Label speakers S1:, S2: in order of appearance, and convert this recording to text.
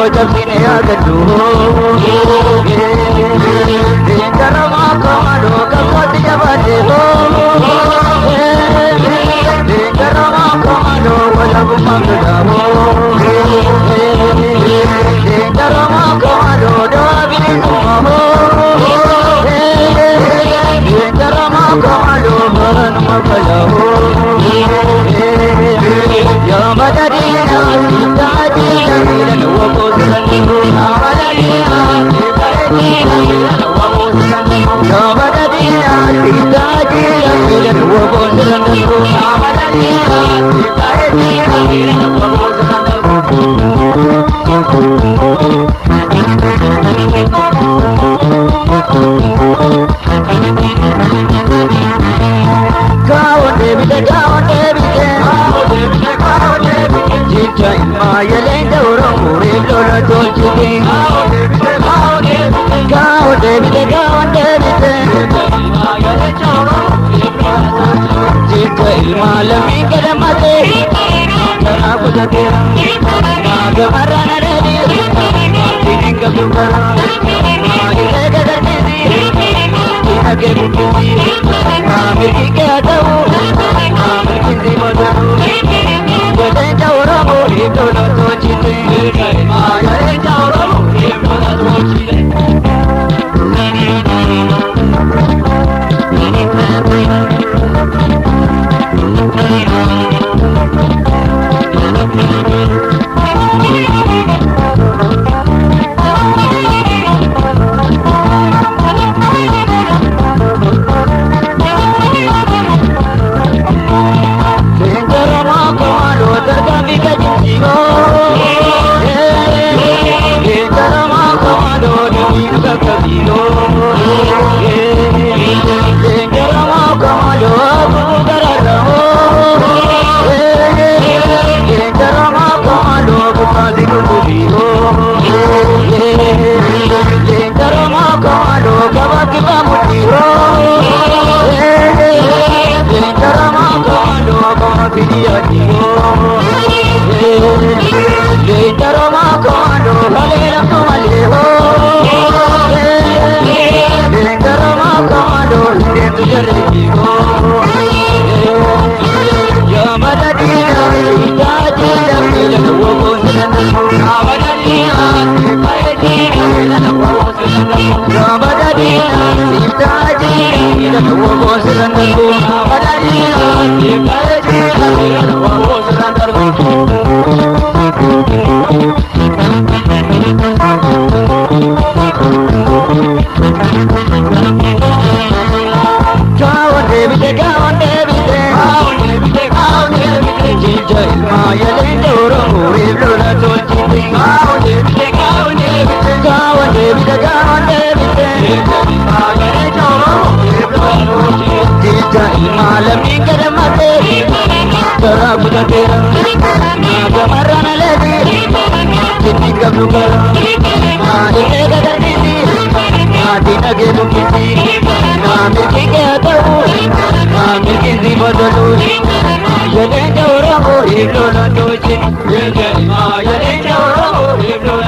S1: jabsine agadu Dindarama kamado kakoti jabate ho Dindarama kamado walabu magda ho Dindarama kamado dabini ho Dindarama kamado baran magda ho Ya madadina tajina milan wa qudran Ya madadina tajina milan wa qudran Ya madadina tajina milan wa qudran Ya madadina tajina milan wa Kawan Devi Jika maya lenda orang murid lora tolchite Kawan Devi Jika ilma lami kadamate Aku jatira Naga marana dadi Tininga bukara Ile gadar kisi Ina ke bukisi Amir kike atahu Amir kisi madahu Jade jaura muri dola tochite Jade jaura muri dola tochite Yale